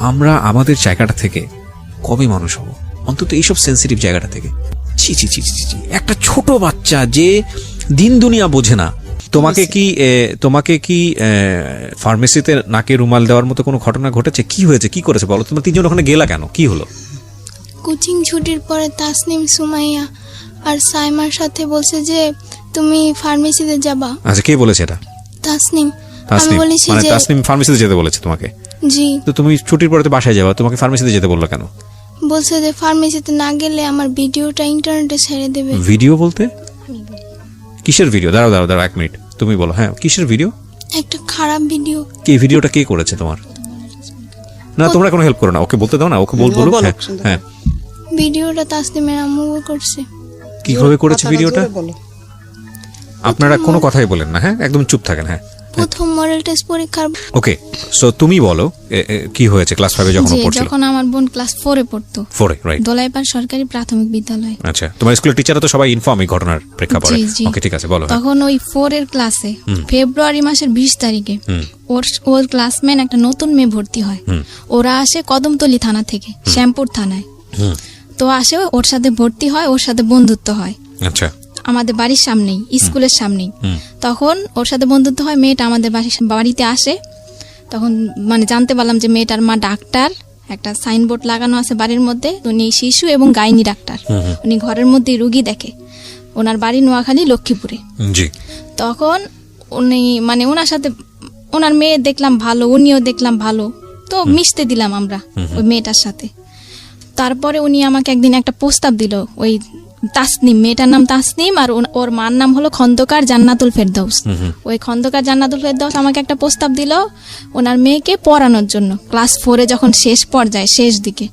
আমরা আমাদের জায়গাটা থেকে কবে মানুষ হব, অন্তত এইসব সেন্সিটিভ জায়গাটা থেকে। ছি ছি ছি ছি ছি, একটা ছোট বাচ্চা যে দিন দুনিয়া বোঝে না, তোমাকে কি ফার্মেসিতে নাকে রুমাল দেওয়ার মতো কোনো ঘটনা ঘটেছে? কি হয়েছে, কি করেছে বলো? তোমরা তিনজন ওখানে গেলা কেন, কি হলো? কোচিং ছুটির পরে তাসনিম, সুমাইয়া আর সাইমার সাথে বলছে যে তুমি ফার্মেসিতে যাবা। আচ্ছা, কে বলেছে এটা? তাসনিম। আমি বলেছি মানে যে তাসনিম ফার্মেসিতে যেতে বলেছে তোমাকে? জি। তো তুমি ছুটির পরে তো বাসায় যাবা, তোমাকে ফার্মেসিতে যেতে বললো কেন? বলছে যে ফার্মেসিতে না গেলে আমার ভিডিওটা ইন্টারনেটে ছেড়ে দেবে। ভিডিও বলতে কিসের ভিডিও? দাঁড়াও 1 মিনিট, তুমি বলো। হ্যাঁ, কিসের ভিডিও? একটা খারাপ ভিডিও। কি ভিডিওটা কে করেছে তোমার? না, তোমরা কোনো হেল্প করো না, ওকে বলতে দাও না, ওকে বলবো। হ্যাঁ, ভিডিওটা তাসনিমের আম্মু করছে। কিভাবে করেছে ভিডিওটা? আপনারা কোনো কথাই বলেন না, হ্যাঁ, একদম চুপ থাকেন। হ্যাঁ, প্রথম মডেল টেস্ট পরীক্ষার। ওকে, সো তুমি বলো কি হয়েছে ক্লাস 5 এ যখন পড়ছিল? যখন আমার বোন ক্লাস 4 এ পড়তো। 4 এ, রাইট। দোলাইপাড় সরকারি প্রাথমিক বিদ্যালয়। আচ্ছা, তোমার স্কুলের টিচাররা তো সবাই ইনফর্ম এই ঘটনার প্রেক্ষাপটে? ওকে, ঠিক আছে, বলো। তখন ওই 4 এর ক্লাসে ফেব্রুয়ারি মাসের 20 তারিখে ওর ক্লাসমেট একটা নতুন মেয়ে ভর্তি হয়। ওরা আসে কদমতলী থানা থেকে, শ্যামপুর থানায়। তো আসে, ওর সাথে ভর্তি হয়, ওর সাথে বন্ধুত্ব হয়। আচ্ছা, আমাদের বাড়ির সামনেই, স্কুলের সামনেই। তখন ওর সাথে বন্ধুত্ব হয়, মেয়েটা আমাদের বাড়িতে আসে। তখন মানে জানতে পারলাম যে মেয়েটার মা ডাক্তার, একটা সাইনবোর্ড লাগানো আছে বাড়ির মধ্যে, উনি শিশু এবং গাইনি ডাক্তার। উনি ঘরের মধ্যেই রুগী দেখে। ওনার বাড়ি নোয়াখালী, লক্ষ্মীপুরে। তখন উনি মানে ওনার সাথে, ওনার মেয়ে দেখলাম ভালো, উনিও দেখলাম ভালো, তো মিশতে দিলাম আমরা ওই মেয়েটার সাথে। তারপরে উনি আমাকে একদিন একটা প্রস্তাব দিল, ওই তাসনিম, মেয়েটার নাম তাসনিম, আর ওর মার নাম হলো খন্দকার জান্নাতুল ফেরদৌস। ওই খন্দকার জান্নাতুল ফেরদৌস আমাকে একটা প্রস্তাব দিল ওনার মেয়েকে পড়ানোর জন্য। ক্লাস 4 এ যখন শেষ পর্যায়ে, শেষ দিকে,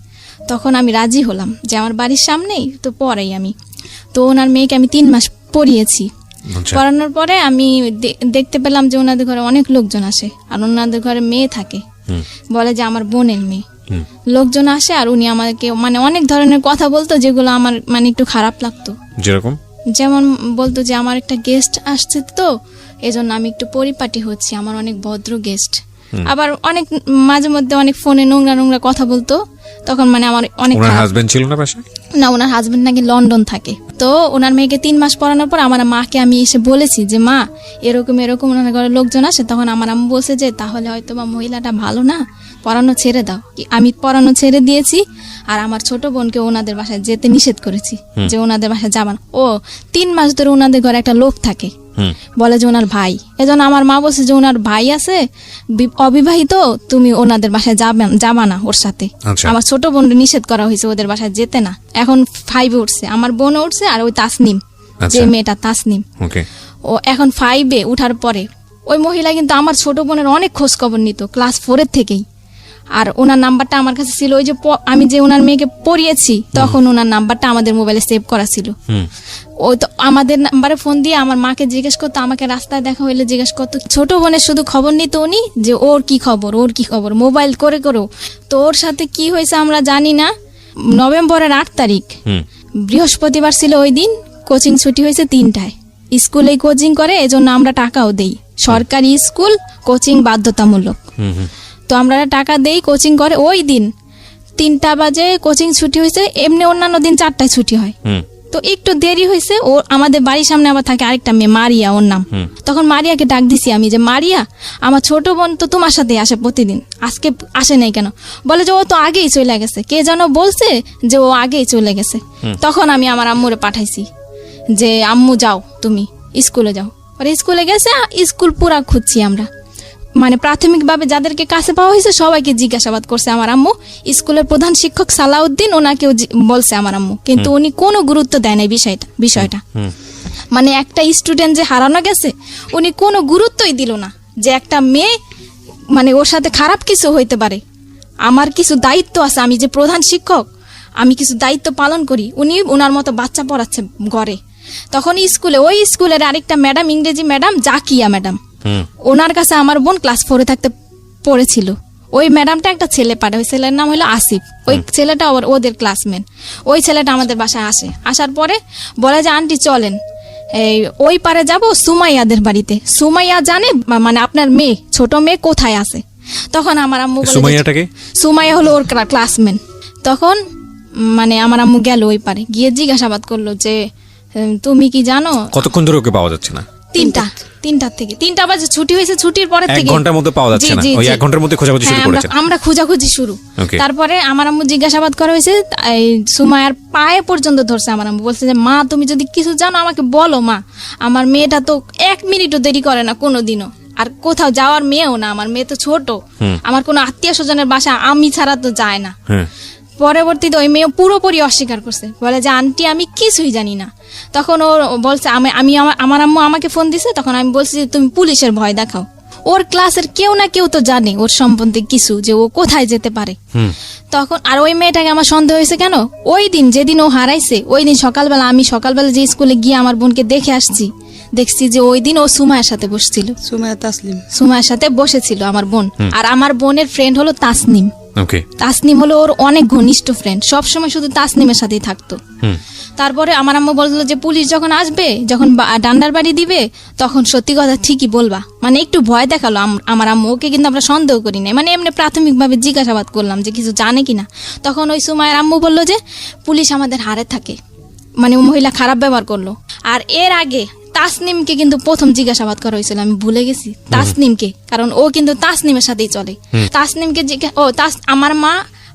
তখন আমি রাজি হলাম যে আমার বাড়ির সামনেই তো পড়াই আমি। তো ওনার মেয়েকে আমি 3 মাস পড়িয়েছি। পড়ানোর পরে আমি দেখতে পেলাম যে ওনাদের ঘরে অনেক লোকজন আসে, আর ওনাদের ঘরে মেয়ে থাকে, বলে যে আমার বোনের মেয়ে। লোকজন আসে আর উনি আমাকে মানে অনেক ধরনের কথা বলতো, যেগুলো আমার মানে একটু খারাপ লাগতো। যেমন বলতো যে আমার একটা গেস্ট আসছে, তো এজন্য আমি একটু পরিপাটি হচ্ছি, আমার অনেক ভদ্র গেস্ট। আবার অনেক মাঝে মধ্যে অনেক ফোনে নোংরা কথা বলতো। তখন মানে আমার অনেক, ওনার হাজবেন্ড ছিল না বাসায়? না, ওনার হাজবেন্ড নাকি লন্ডন থাকে। তো ওনার মেয়েকে 3 মাস পড়ানোর পর আমার মাকে আমি এসে বলেছি যে মা, এরকম ওনার ঘরে লোকজন আসে। তখন আমার আম্মু বলছে যে তাহলে হয়তো বা মহিলাটা ভালো না, পড়ানো ছেড়ে দাও। আমি পড়ানো ছেড়ে দিয়েছি, আর আমার ছোট বোনকে ওনাদের বাসায় যেতে নিষেধ করেছি, যে ওনাদের বাসায় যাবা না। ও 3 মাস ধরে ওনাদের ঘরে একটা লোক থাকে, বলে যে ওনার ভাই। এজন্য আমার মা বলছে যে ওনার ভাই আছে অবিবাহিত, তুমি ওনাদের বাসায় যাবা না ওর সাথে। আমার ছোট বোন নিষেধ করা হয়েছে ওদের বাসায় যেতে না। এখন 5 এ উঠছে, আমার বোন উঠছে, আর ওই তাসনিম, যে মেয়েটা তাসনিম, ও এখন 5 এ উঠার পরে ওই মহিলা কিন্তু আমার ছোট বোনের অনেক খোঁজ খবর নিত ক্লাস 4 এর থেকেই। আর ওনার নাম্বারটা আমার কাছে ছিল, ওই যে আমি যে ওনার মেয়েকে পড়িয়েছি, তখন ওনার নাম্বারটা আমাদের মোবাইলে সেভ করা ছিল। ওই তো আমাদের নাম্বারে ফোন দিয়ে আমার মাকে জিজ্ঞেস করতো, আমাকে রাস্তায় দেখা হইলে জিজ্ঞেস করতো। ছোট বোনের শুধু খবর নিত উনি, যে ওর কি খবর, মোবাইল করে। তো ওর সাথে কি হয়েছে আমরা জানি না। নভেম্বরের 8 তারিখ বৃহস্পতিবার ছিল, ওই দিন কোচিং ছুটি হয়েছে 3টায়। স্কুলেই কোচিং করে, এজন্য আমরা টাকাও দেই। সরকারি স্কুল, কোচিং বাধ্যতামূলক। তো আমরা টাকা দেই, কোচিং করে। ওই দিন 3টা বাজে কোচিং ছুটি হয়েছে। এমনি অন্যান্য দিন 4টায় ছুটি হয়, তো একটু দেরি হয়েছে। ও আমাদের বাড়ির সামনে আবার থাকে আরেকটা মেয়ে, মারিয়া ওর নাম। তখন মারিয়াকে ডাক দিছি আমি, যে মারিয়া, আমার ছোট বোন তো তোমার সাথে আসে প্রতিদিন, আজকে আসে নাই কেন? বলে যে ও তো আগেই চলে গেছে, কে যেন বলছে যে ও আগেই চলে গেছে। তখন আমি আমার আম্মুরে পাঠাইছি যে আম্মু যাও, তুমি স্কুলে যাও। ওরা স্কুলে গেছে, স্কুল পুরা খুঁজছি আমরা। মানে প্রাথমিকভাবে যাদেরকে কাছে পাওয়া হয়েছে সবাইকে জিজ্ঞাসাবাদ করছে আমার আম্মু। স্কুলের প্রধান শিক্ষক সালাউদ্দিন, ওনাকেও বলছে আমার আম্মু, কিন্তু উনি কোনো গুরুত্ব দেয় না বিষয়টা। মানে একটা স্টুডেন্ট যে হারানো গেছে, উনি কোনো গুরুত্বই দিল না যে একটা মেয়ে মানে ওর সাথে খারাপ কিছু হইতে পারে। আমার কিছু দায়িত্ব আছে, আমি যে প্রধান শিক্ষক, আমি কিছু দায়িত্ব পালন করি। উনি ওনার মতো বাচ্চা পড়াচ্ছে ঘরে। তখন স্কুলে, ওই স্কুলের আরেকটা ম্যাডাম, ইংরেজি ম্যাডাম জাকিয়া ম্যাডাম, ওনার কাছে আমার বোন ক্লাস 4 এ থাকতে পড়েছিল। ওই ম্যাডামটা একটা ছেলে পাঠায়, ওই ছেলের নাম হলো আসিফ। ওই ছেলেটা ওদের ক্লাসমেট। ওই ছেলেটা আমাদের বাসায় আসে, আসার পরে বলে যে আন্টি চলেন ওই পারে যাব সুমাইয়াদের বাড়িতে। সুমাইয়া জানে মানে আপনার মেয়ে, ছোট মেয়ে কোথায় আছে। তখন আমার আম্মু বলে যে- সুমাইয়াটাকে সুমাইয়া হলো ওর ক্লাসমেট। তখন মানে আমার আম্মু গেল ওই পারে, গিয়ে জিজ্ঞাসাবাদ করলো যে তুমি কি জানো কতক্ষণ ধরে ওকে পাওয়া যাচ্ছে না? 3টার থেকে 3টা বাজে ছুটি হয়েছে, ছুটির পরে 1 থেকে ঘন্টার মধ্যে পাওয়া যাচ্ছে জি, না, জি, ওই জি। 1 ঘন্টার মধ্যে খোঁজাখুঁজি শুরু হ্যাঁ, করেছেন। আমরা খোঁজাখুঁজি শুরু। Okay. তারপরে আমার আম্মু জিজ্ঞাসাবাদ করা হয়েছে, এই সুমায়ার পায়ে পর্যন্ত ধরছে। আমার আম্মু বলছে যে মা তুমি যদি কিছু জানো আমাকে বলো মা, আমার মেয়েটা তো 1 মিনিটও দেরি করে না কোনোদিনও, আর কোথাও যাওয়ার মেয়েও না, আমার মেয়ে তো ছোট, আমার কোনো আত্মীয় স্বজনের বাসা আমি ছাড়া তো যায় না। হ্যাঁ, পরবর্তীতে ওই মেয়ে পুরোপুরি অস্বীকার করছে, বলে যে আন্টি আমি কিছুই জানি না। তখন ও বলছে আমার আম্মু আমাকে ফোন দিছে, তখন আমি বলছি যে তুমি পুলিশের ভয় দেখাও। ওর ক্লাসের কেউ না কেউ তো জানে ওর সম্বন্ধে কিছু, যে ও কোথায় যেতে পারে। তখন আর ওই মেয়েটাকে আমার সন্দেহ হয়েছে কেন, ওই দিন যেদিন ও হারাইছে ওই দিন আমি সকালবেলা যে স্কুলে গিয়ে আমার বোনকে দেখে আসছি, দেখছি যে ওই দিন ও সুমায়ের সাথে বসছিল, সুমায়ের সাথে বসেছিল আমার বোন। আর আমার বোনের ফ্রেন্ড হলো তাসনিম। ওকে, তাসনিম হলো ওর অনেক ঘনিষ্ঠ ফ্রেন্ড, সবসময় শুধু তাসনিমের সাথেই থাকতো। তারপরে আমার আম্মু বললো যে পুলিশ যখন আসবে, যখন ডান্ডার বাড়ি দিবে, তখন সত্যি কথা ঠিকই বলবা। মানে একটু ভয় দেখালো আমার আম্মু, ওকে কিন্তু আমরা সন্দেহ করি নাই, মানে এমনি প্রাথমিকভাবে জিজ্ঞাসাবাদ করলাম যে কিছু জানে কিনা। তখন ওই সুমায়ের আম্মু বললো যে পুলিশ আমাদের হারে থাকে, মানে ও মহিলা খারাপ ব্যবহার করলো। আর এর আগে তাসনিমকে কিন্তু প্রথম জিজ্ঞাসাবাদ করা হয়েছিল, আমি ভুলে গেছি তাসনিমকে, কারণ ও কিন্তু তাসনিমের সাথেই চলে। তাসনিমকে আমার মা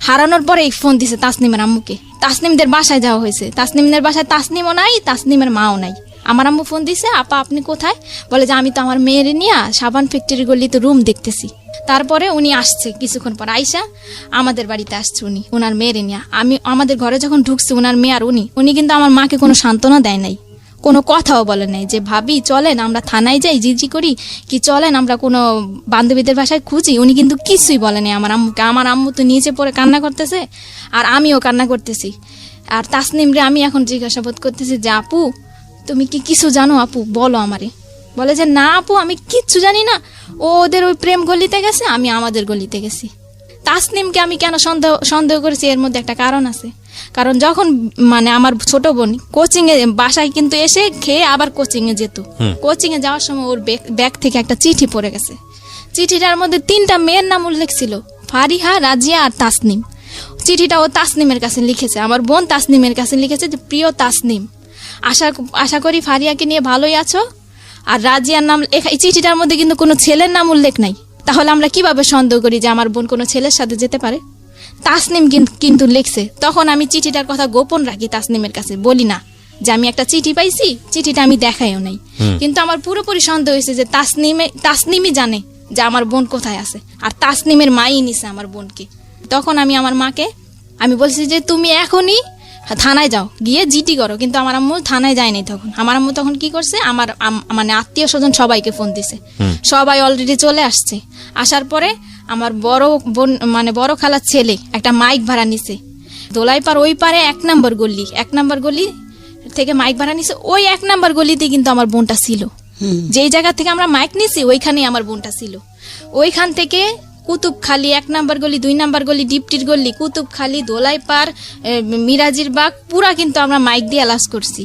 হারানোর পরে ফোন দিছে তাসনিমের আম্মুকে, তাসনিমদের বাসায় যাওয়া হয়েছে। তাসনিমদের বাসায় তাসনিমও নাই, তাসনিমের মাও নাই। আমার আম্মু ফোন দিছে, আপা আপনি কোথায়? বলে যে আমি তো আমার মেয়ের নিয়ে সাবান ফ্যাক্টরি গলিতে রুম দেখতেছি। তারপরে উনি আসছে কিছুক্ষণ পর, আইসা আমাদের বাড়িতে আসছে উনি ওনার মেয়ের নিয়ে। আমাদের ঘরে যখন ঢুকছে ওনার মেয়ে আর উনি কিন্তু আমার মাকে কোনো সান্ত্বনা দেয় নাই, কোনো কথাও বলে নাই যে ভাবি চলেন আমরা থানায় যাই জিজি করি, কি চলেন আমরা কোনো বান্ধবীদের বাসায় খুঁজি। উনি কিন্তু কিছুই বলে নাই আমার আম্মুকে। আমার আম্মু তো নিচে পড়ে কান্না করতেছে, আর আমিও কান্না করতেছি। আর তাসনিমরে আমি এখন জিজ্ঞাসাবাদ করতেছি যে আপু তুমি কি কিছু জানো আপু, বলো আমারে। বলে যে না আপু আমি কিচ্ছু জানি না, ও ওদের ওই প্রেম গলিতে গেছে, আমি আমাদের গলিতে গেছি। তাসনিমকে আমি কেন সন্দেহ করেছি, এর মধ্যে একটা কারণ আছে। কারণ যখন মানে আমার ছোট বোন কোচিং এ বাসায় কিন্তু এসে খেয়ে আবার কোচিং এ যেত, কোচিং এ যাওয়ার সময় ওর ব্যাগ থেকে একটা চিঠি পড়ে গেছে। চিঠিটার মধ্যে 3টা মেয়ের নাম উল্লেখ ছিল, ফারিহা, রাজিয়া আর তাসনিম। চিঠিটা ও তাসনিমের কাছে লিখেছে, আমার বোন তাসনিমের কাছে লিখেছে যে প্রিয় তাসনিম, আশা করি ফারিয়াকে নিয়ে ভালোই আছো। আর রাজিয়ার নাম এই চিঠিটার মধ্যে কিন্তু কোনো ছেলের নাম উল্লেখ নাই, তাহলে আমরা কিভাবে সন্দেহ করি যে আমার বোন কোনো ছেলের সাথে যেতে পারে? তাসনিম কিন্তু লিখছে। তখন আমি চিঠিটার কথা গোপন রাখি, তাসনিমের কাছে বলি না যে আমি একটা চিঠি পাইছি, চিঠিটা আমি দেখাইও নাই। কিন্তু আমার পুরোপুরি সন্দেহ হয়েছে যে তাসনিমই জানে যে আমার বোন কোথায় আছে, আর তাসনিমের মাই নিছে আমার বোনকে। তখন আমি আমার মাকে আমি বলছি যে তুমি এখনই থানায় যাও, গিয়ে জিটি করো। কিন্তু আমার আম্মু থানায় যায়নি। তখন আমার আম্মু তখন কি করছে, আমার মানে আত্মীয় স্বজন সবাইকে ফোন দিছে, সবাই অলরেডি চলে আসছে। আসার পরে আমার বড় বোন মানে বড় খালার ছেলে একটা মাইক ভাড়া নিছে দোলাইপাড় ওই পারে 1 নম্বর গলি থেকে মাইক ভাড়া নিছে। ওই 1 নম্বর গলিতে কিন্তু আমার বোনটা ছিল, যেই জায়গা থেকে আমরা মাইক নিছি ওইখানেই আমার বোনটা ছিল। ওইখান থেকে কুতুবখালী 1 নম্বর গলি, 2 নম্বর গলি, ডিপটির গলি, কুতুবখালী, দোলাইপাড়, মিরাজির বাগ পুরা কিন্তু আমরা মাইক দিয়ে অ্যালাউন্স করছি।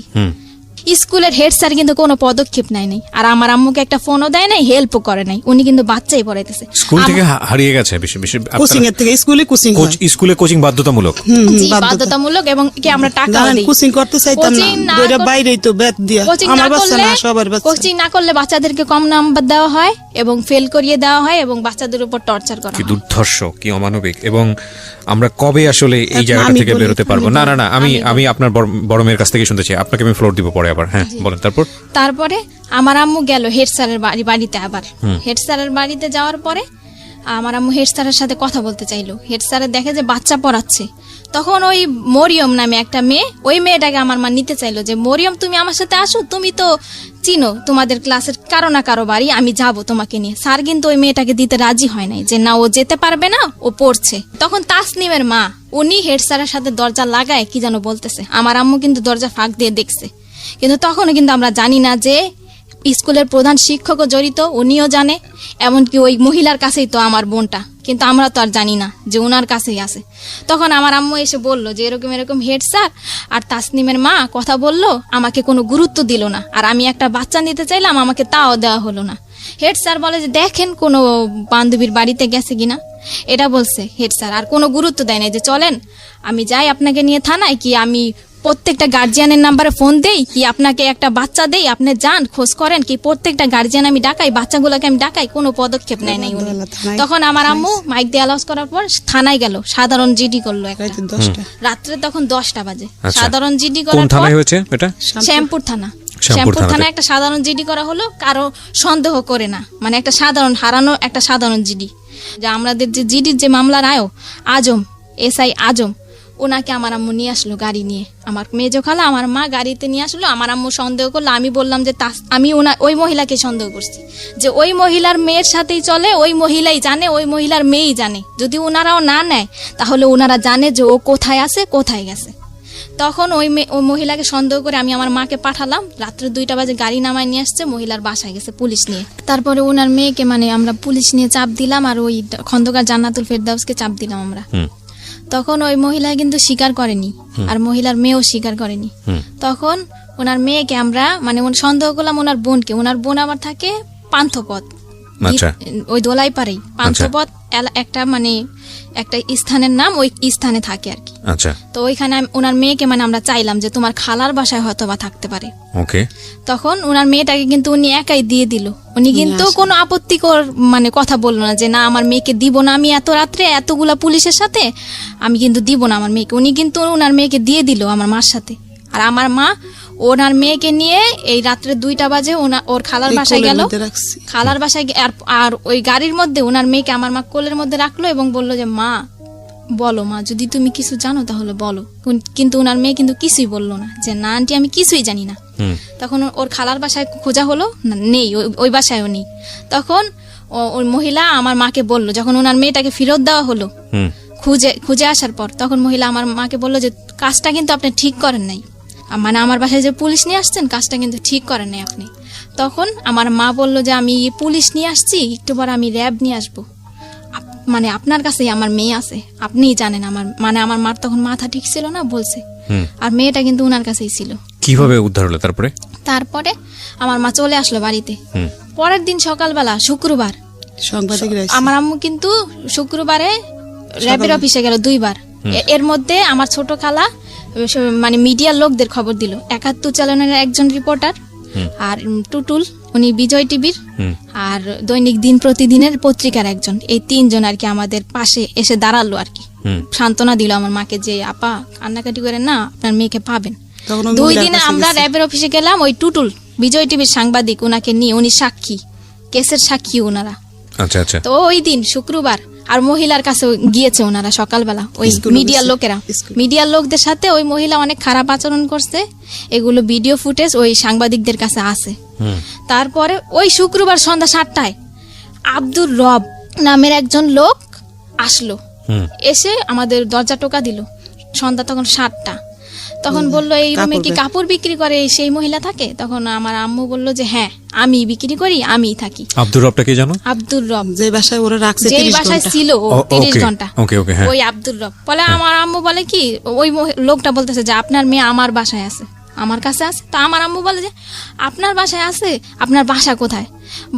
স্কুলের হেড স্যার কিন্তু কোনো পদক্ষেপ নেয় নাই, আর আমার আম্মুকে একটা ফোনও দেয় নাই, হেল্পও করে নাই। উনি কিন্তু বাচ্চাই পড়াইতেছে। স্কুল থেকে হারিয়ে গেছে কোচিং এর থেকে স্কুলে কোচিং বাধ্যতামূলক, জি বাধ্যতামূলক, এবং কি আমরা টাকা দেই। কোচিং করতে চাইতাম না, দুইটা বাইরেই তো বেত দিয়া আমার বাচ্চা না সবার বাচ্চা। কোচিং না করলে বাচ্চাদেরকে কম নাম্বার দেওয়া হয় এবং ফেল করিয়ে দেওয়া হয় এবং বাচ্চাদের উপর টর্চার করা হয়। কি দুর্ধর্ষ, কি অমানবিক। এবং আমরা কবে আসলে এই জায়গাটা থেকে বেরোতে পারবো? না আমি আপনার বড় মেয়ের কাছ থেকে শুনতে চাই, আপনাকে আমি ফ্লোর দিব পরে আবার। হ্যাঁ বলেন। তারপরে আমার আম্মু গেল হেড স্যারের বাড়িতে। আবার হেড স্যারের বাড়িতে যাওয়ার পরে আমার আম্মু হেড স্যারের সাথে কথা বলতে চাইলো। হেড স্যারের দেখে যে বাচ্চা পড়াচ্ছে। তখন ওই মরিয়ম নামে একটা মেয়ে, ওই মেয়েটাকে আমার মা নিতে চাইলো যে মরিয়ম তুমি আমার সাথে আসো, তুমি তো চিনো তোমাদের ক্লাসের কারো না কারো বাড়ি, আমি যাবো তোমাকে নিয়ে। স্যার কিন্তু ওই মেয়েটাকে দিতে রাজি হয় নাই, যে না ও যেতে পারবে না, ও পড়ছে। তখন তাসনিমের মা উনি হেড স্যারের সাথে দরজা লাগায় কি যেন বলতেছে। আমার আম্মু কিন্তু দরজা ফাঁক দিয়ে দেখছে, কিন্তু তখনও কিন্তু আমরা জানি না যে স্কুলের প্রধান শিক্ষকও জড়িত, উনিও জানে, এমনকি ওই মহিলার কাছেই তো আমার বোনটা, কিন্তু আমরা তো আর জানি না যে ওনার কাছেই আছে। তখন আমার আম্মু এসে বললো যে এরকম হেড স্যার আর তাসনিমের মা কথা বললো, আমাকে কোনো গুরুত্ব দিল না, আর আমি একটা বাচ্চা নিতে চাইলাম আমাকে তাও দেওয়া হলো না। হেড স্যার বলে যে দেখেন কোনো বান্ধবীর বাড়িতে গেছে কিনা, এটা বলছে হেড স্যার। আর কোনো গুরুত্ব দেয় না যে চলেন আমি যাই আপনাকে নিয়ে থানায়, কি আমি প্রত্যেকটা গার্জিয়ানের নাম্বারে ফোন দেই, কি আপনাকে একটা বাচ্চা দেই, আপনি যান খোঁজ করেন, কি প্রত্যেকটা গার্জিয়ান আমি ডাকাই, বাচ্চাগুলোকে আমি ডাকাই, কোনো পদক্ষেপ নেয় নাই উনি। তখন আমার আম্মু মাইক দিয়ে অ্যালাউন্স করার পর থানায় গেল, সাধারণ জিডি করলো একটা রাত্রে, তখন 10টা বাজে। সাধারণ জিডি কোন করার পর থানায় হয়েছে এটা? শ্যামপুর থানা। শ্যামপুর শ্যামপুর থানাতে। থানায় একটা সাধারণ জিডি করা হলো, কারো সন্দেহ করে না, মানে একটা সাধারণ হারানো একটা সাধারণ জিডি। যে আমাদের যে জিডির যে মামলার আজম, এসআই আজম, ওনাকে আমার আম্মু নিয়ে আসলো গাড়ি নিয়ে, আমার মেজো খালা আমার মা গাড়িতে নিয়ে আসলো। আমার আম্মু সন্দেহ করলো, আমি বললাম যে আমি ওই মহিলাকে সন্দেহ করছি, যে ওই মহিলার মেয়ের সাথেই চলে, ওই মহিলাই জানে, ওই মহিলার মেয়েই জানে, যদি ওনারাও না নেয় তাহলে ওনারা জানে যে ও কোথায় আছে, কোথায় গেছে। তখন ওই মহিলাকে সন্দেহ করে আমি আমার মাকে পাঠালাম, রাত্রে 2টা বাজে গাড়ি নামায় নিয়ে আসছে, মহিলার বাসায় গেছে পুলিশ নিয়ে। তারপরে ওনার মেয়েকে মানে আমরা পুলিশ নিয়ে চাপ দিলাম, আর ওই খন্দকার জান্নাতুল ফেরদাউসকে চাপ দিলাম আমরা। তখন ওই মহিলা কিন্তু স্বীকার করেনি, আর মহিলার মেয়েও স্বীকার করেনি। তখন ওনার মেয়েকে আমরা মানে সন্দেহ করলাম ওনার বোনকে। ওনার বোন আবার থাকে পান্থপথ, ওই দোলাই পারেই পান্থপথ একটা মানে একটা স্থানের নাম, ওই স্থানে থাকে আর কি। তো ওইখানে ওনার মেয়েকে মানে আমরা চাইলাম যে তোমার খালার বাসায় হয়তো বা থাকতে পারে। তখন ওনার মেয়েটাকে কিন্তু উনি একাই দিয়ে দিল। উনি কিন্তু কোনো আপত্তিকর মানে কথা বললো না যে না আমার মেয়েকে দিব না, আমি এত রাত্রে এতগুলা পুলিশের সাথে আমি কিন্তু দিব না আমার মেয়েকে। উনি কিন্তু ওনার মেয়েকে দিয়ে দিল আমার মার সাথে। আর আমার মা ওনার মেয়েকে নিয়ে এই রাত্রে 2টা বাজে ওর খালার বাসায় গেল, খালার বাসায় আর ওই গাড়ির মধ্যে ওনার মেয়েকে আমার মা কোলের মধ্যে রাখলো এবং বললো যে মা বলো, মা যদি তুমি কিছু জানো তাহলে বলো। কিন্তু ওনার মেয়ে কিন্তু কিছুই বললো না, যে না আন্টি আমি কিছুই জানি না। তখন ওর খালার বাসায় খোঁজা হলো, নেই, ওই বাসায়ও নেই। তখন ওই মহিলা আমার মাকে বললো, যখন ওনার মেয়েটাকে ফেরত দেওয়া হলো খুঁজে আসার পর, তখন মহিলা আমার মাকে বললো যে কাজটা কিন্তু আপনি ঠিক করেন নাই, মানে আমার বাসায় যে পুলিশ নিয়ে আসছেন কাজটা কিন্তু ঠিক করেন নাই আপনি। তখন আমার মা বললো যে আমি পুলিশ নিয়ে আসছি, একটু পর আমি র্যাব নিয়ে আসবো, মানে আপনার কাছেই আমার মেয়ে আছে, আপনিই জানেন। আমার মার তখন মাথা ঠিক ছিল না বলছে, আর মেয়েটা কিন্তু ওনার কাছেই ছিল। কিভাবে উদ্ধার হলো তারপরে? আমার মা চলে আসলো বাড়িতে। পরের দিন সকালবেলা শুক্রবার আমার আম্মু কিন্তু শুক্রবারে র্যাবের অফিসে গেল 2বার। এর মধ্যে আমার ছোট খালা মানে মিডিয়ার লোকদের খবর দিল, 71 চ্যানেলের একজন রিপোর্টার, আর টুটুল উনি বিজয় টিভির, আর দৈনিক দিন প্রতিদিনের পত্রিকার একজন, এই 3 জন আর কি আমাদের পাশে এসে দাঁড়ালো আর কি, সান্ত্বনা দিল আমার মাকে যে আপা কান্নাকাটি করেন না, আপনার মেয়েকে পাবেন। 2 দিনে আমরা র্যাবের অফিসে গেলাম, ওই টুটুল বিজয় টিভির সাংবাদিক ওনাকে নিয়ে, উনি সাক্ষী, কেসের সাক্ষী ওনারা। তো ওই দিন শুক্রবার আর মহিলার কাছে গিয়েছে ওনারা সকালবেলা, ওই মিডিয়ার লোকদের সাথে ওই মহিলা অনেক খারাপ আচরণ করছে, এগুলো ভিডিও ফুটেজ ওই সাংবাদিকদের কাছে আছে। তারপরে ওই শুক্রবার সন্ধ্যা 7টায় আব্দুর রব নামের একজন লোক আসলো, এসে আমাদের দরজা টোকা দিল। সন্ধ্যা তখন 7টা। তখন বললো এই রুমে কি কাপড় বিক্রি করে সেই মহিলা থাকে? তখন আমার আম্মু বললো যে হ্যাঁ আমি বিক্রি করি, আমিই থাকি। আব্দুর রবটা কে জানো? আব্দুর রব, যে বাসায় ওরা রাখছে, যেই বাসায় ছিল 30 ঘন্টা, ওই আব্দুর রব। বলে আমার আম্মু বলে কি, ওই লোকটা বলতেছে যে আপনার মেয়ে আমার বাসায় আছে, আমার কাছে আছে। তা আমার আম্মু বলে যে আপনার বাসায় আছে, আপনার বাসা কোথায়?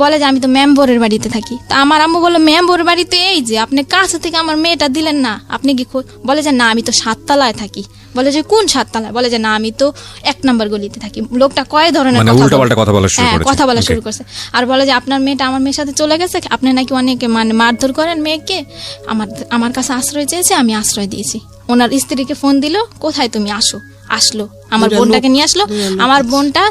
বলে যে আমি তো মেম্বরের বাড়িতে থাকি। তা আমার আম্মু বলে মেম্বরের বাড়িতে এই যে আপনি কাছে থেকে আমার মেয়েটা দিলেন না, আপনি কি? বলে যে না আমি তো 7 তলায় থাকি। বলে যে কোন 7 তলায়? বলে যে না আমি তো 1 নম্বর গলিতে থাকি। লোকটা কয় ধরনের কথা বলা শুরু করছে, আর বলে যে আপনার মেয়েটা আমার মেয়ের সাথে চলে গেছে, আপনি নাকি অনেকে মানে মারধর করেন মেয়েকে, আমার কাছে আশ্রয় চেয়েছে, আমি আশ্রয় দিয়েছি। ওনার স্ত্রীকে ফোন দিল, কোথায় তুমি? আসলো আমার বোনটাকে নিয়ে আসলো। আমার বোনটা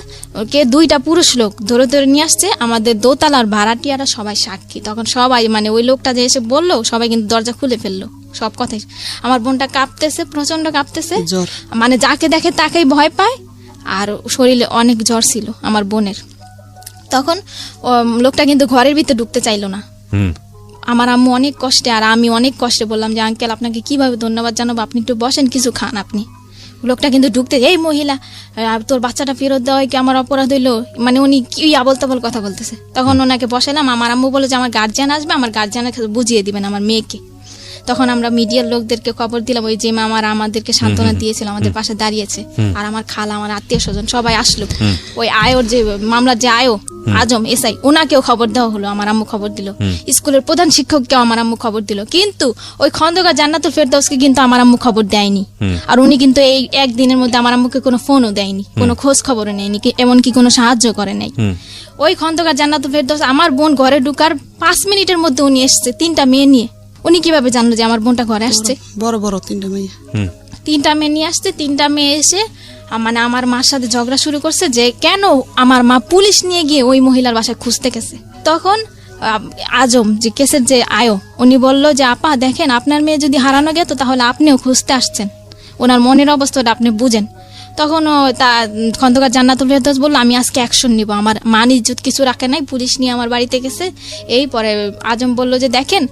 কে 2টা পুরুষ লোক ধরে ধরে নিয়ে আসছে, আমাদের দোতলার ভাড়াটিয়ারা সবাই সাক্ষী। তখন সবাই মানে ওই লোকটা যে এসে বললো, সবাই কিন্তু দরজা খুলে ফেললো, সব কথাই। আমার বোনটা কাঁপতেছে, প্রচন্ড কাঁপতেছে, মানে যাকে দেখে তাকেই ভয় পায়, আর শরীরে অনেক জ্বর ছিল আমার বোনের। তখন লোকটা কিন্তু ঘরের ভিতরে ঢুকতে চাইলো না। আমার আম্মু অনেক কষ্টে আর আমি অনেক কষ্টে বললাম যে আঙ্কেল আপনাকে কিভাবে ধন্যবাদ জানাবো, আপনি একটু বসেন, কিছু খান আপনি। লোকটা কিন্তু ঢুকতে, এই মহিলা তোর বাচ্চাটা ফেরত দেওয়া কি আমার অপরাধ হইলো? মানে উনি কি আবল তাবল কথা বলতেছে। তখন ওনাকে বসালাম। আমার আম্মু বলে যে আমার গার্জিয়ান আসবে, আমার গার্জিয়ানের বুঝিয়ে দিবেন আমার মেয়েকে। তখন আমরা মিডিয়ার লোকদেরকে খবর দিলাম, ওই যে মামারা আমাদেরকে সান্ত্বনা দিয়েছিল, আমাদের পাশে দাঁড়িয়েছে, আর আমার খালা, আমার আত্মীয় স্বজন সবাই আসলো। ওই আয়োর যে মামলার যে আয়ো আজম এসআই, ওনাকেও খবর দেওয়া হলো, আমার আম্মু খবর দিল, স্কুলের প্রধান শিক্ষককেও আমার আম্মু খবর দিল, কিন্তু ওই খন্দকার জান্নাতুল ফেরদৌসকে কিন্তু আমার আম্মু খবর দেয়নি। আর উনি কিন্তু এই একদিনের মধ্যে আমার আম্মুকে কোনো ফোনও দেয়নি, কোনো খোঁজ খবরও নেয়নি, এমনকি কোনো সাহায্য করে নাই। ওই খন্দকার জান্নাতুল ফেরদৌস আমার বোন ঘরে ঢুকার 5 মিনিটের মধ্যে উনি এসছে 3টা মেয়ে নিয়ে। উনি কিভাবে জানলো যে আমার বোনটা ঘরে আসছে? বড় বড় 3টা মেয়ে, 3টা মেয়ে নিয়ে আসছে। 3টা মেয়ে এসে মানে আমার মার সাথে ঝগড়া শুরু করছে যে কেন আমার মা পুলিশ নিয়ে গিয়ে ওই মহিলার বাসায় খুঁজতে গেছে। তখন আজম যে কেসের যে আয়ো, উনি বলল যে আপা দেখেন, আপনার মেয়ে যদি হারানো গেত তাহলে আপনিও খুঁজতে আসছেন, ওনার মনের অবস্থাটা আপনি বুঝেন। তখন খন্দকার জান্নাতুল ফেরদৌস বললো আমি আজকে অ্যাকশন নিব, আমার মান ইজ্জত কিছু রাখে নাই, পুলিশ নিয়ে আমার বাড়িতে গেছে। এই পরে আজম বলল যে দেখেন,